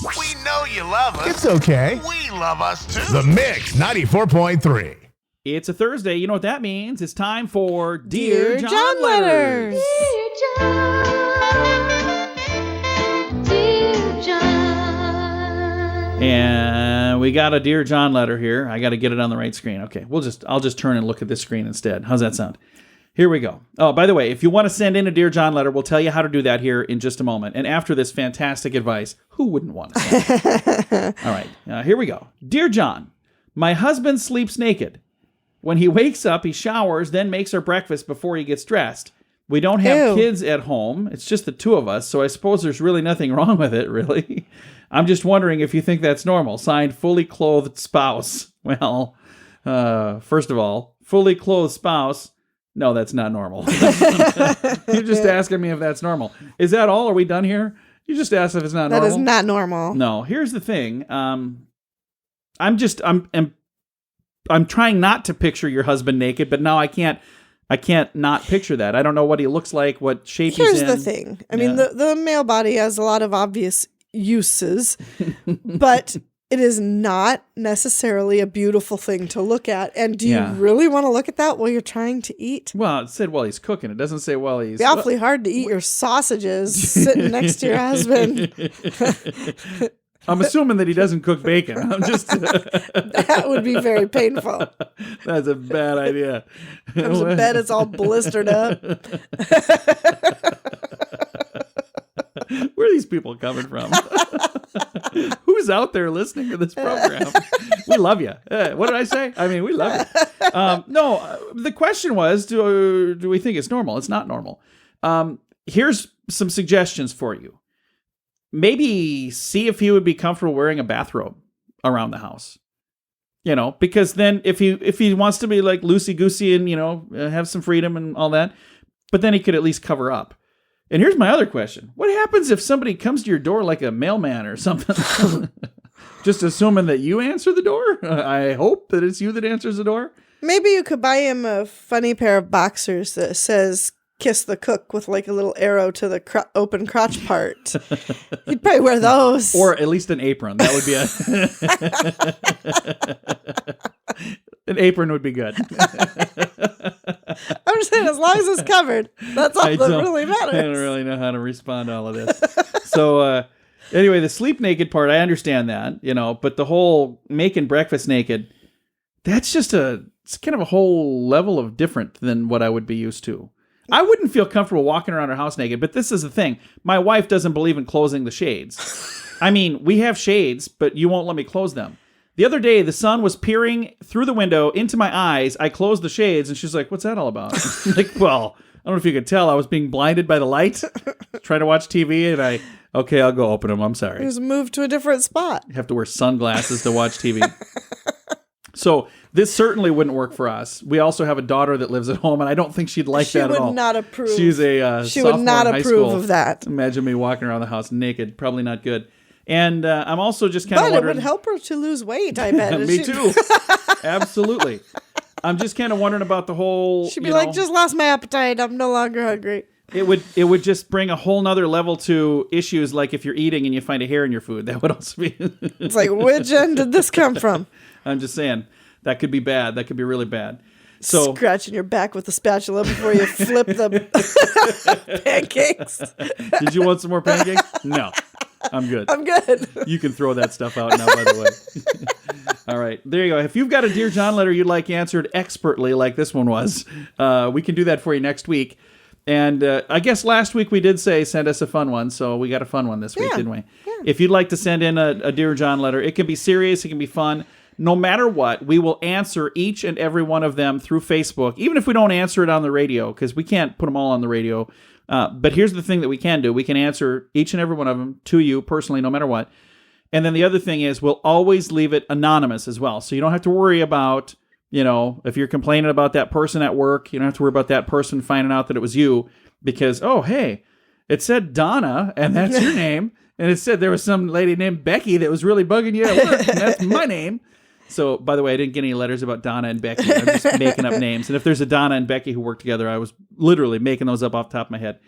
We know you love us. It's okay. We love us too. The Mix 94.3. It's a Thursday. You know what that means. It's time for Dear John Letters. Dear John, Dear John. And we got a Dear John letter here. I got to get it on the right screen. Okay, I'll just turn and look at this screen instead. How's that sound? Here we go. Oh, by the way, if you want to send in a Dear John letter, we'll tell you how to do that here in just a moment. And after this fantastic advice, who wouldn't want to send it? All right, here we go. Dear John, my husband sleeps naked. When he wakes up, he showers, then makes our breakfast before he gets dressed. We don't have kids at home. It's just the two of us, so I suppose there's really nothing wrong with it, really. I'm just wondering if you think that's normal. Signed, fully clothed spouse. Well, first of all, fully clothed spouse, no, that's not normal. You're just asking me if that's normal. Is that all? Are we done here? You just asked if it's not normal? That is not normal. No, here's the thing. I'm trying not to picture your husband naked, but now I can't not picture that. I don't know what he looks like, what shape he's in. Here's the thing. I mean, the male body has a lot of obvious uses, but it is not necessarily a beautiful thing to look at. And do you really want to look at that while you're trying to eat? Well, it said while he's cooking. It doesn't say while he's... It's awfully hard to eat your sausages sitting next to your husband. I'm assuming that he doesn't cook bacon. I'm just... That would be very painful. That's a bad idea. Comes to bed, it's all blistered up. Where are these people coming from? Who's out there listening to this program? We love you. What did I say? I mean, we love you. No, the question was, do we think it's normal? It's not normal. Here's some suggestions for you. Maybe see if he would be comfortable wearing a bathrobe around the house. You know, because then if he wants to be like loosey-goosey and, you know, have some freedom and all that, but then he could at least cover up. And here's my other question. What happens if somebody comes to your door like a mailman or something? Just assuming that you answer the door? I hope that it's you that answers the door. Maybe you could buy him a funny pair of boxers that says "Kiss the Cook" with like a little arrow to the open crotch part. He'd probably wear those. Or at least an apron. That would be an apron would be good. I'm just saying, as long as it's covered, that's all that really matters. I don't really know how to respond to all of this. So, anyway, the sleep naked part, I understand that, you know, but the whole making breakfast naked, that's just it's kind of a whole level of different than what I would be used to. I wouldn't feel comfortable walking around our house naked, but this is the thing. My wife doesn't believe in closing the shades. I mean, we have shades, but you won't let me close them. The other day, the sun was peering through the window into my eyes. I closed the shades, and she's like, "What's that all about?" Like, well, I don't know if you could tell. I was being blinded by the light, trying to watch TV, and I'll go open them. I'm sorry. Just move to a different spot. You have to wear sunglasses to watch TV. So this certainly wouldn't work for us. We also have a daughter that lives at home, and I don't think she'd like that at all. She would not approve. She's a She would not approve of that. Imagine me walking around the house naked. Probably not good. And I'm also just kind of wondering... But it would help her to lose weight, I bet. Me too. Absolutely. I'm just kind of wondering about the whole... She'd be like, just lost my appetite. I'm no longer hungry. It would just bring a whole nother level to issues like if you're eating and you find a hair in your food. That would also be... It's like, which end did this come from? I'm just saying, that could be bad. That could be really bad. So scratching your back with a spatula before you flip the pancakes. Did you want some more pancakes? No. I'm good. I'm good. You can throw that stuff out now, by the way. All right. There you go. If you've got a Dear John letter you'd like answered expertly like this one was, we can do that for you next week. And I guess last week we did say send us a fun one, so we got a fun one this week, didn't we? Yeah. If you'd like to send in a Dear John letter, it can be serious, it can be fun. No matter what, we will answer each and every one of them through Facebook, even if we don't answer it on the radio, because we can't put them all on the radio. But here's the thing that we can do. We can answer each and every one of them to you personally, no matter what. And then the other thing is we'll always leave it anonymous as well. So you don't have to worry about, you know, if you're complaining about that person at work, you don't have to worry about that person finding out that it was you because, oh, hey, it said Donna, and that's your name. And it said there was some lady named Becky that was really bugging you at work, and that's my name. So, by the way, I didn't get any letters about Donna and Becky. I'm just making up names. And if there's a Donna and Becky who work together, I was literally making those up off the top of my head.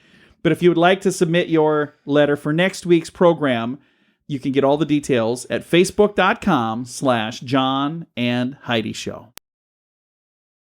But if you would like to submit your letter for next week's program, You can get all the details at facebook.com/John and Heidi Show.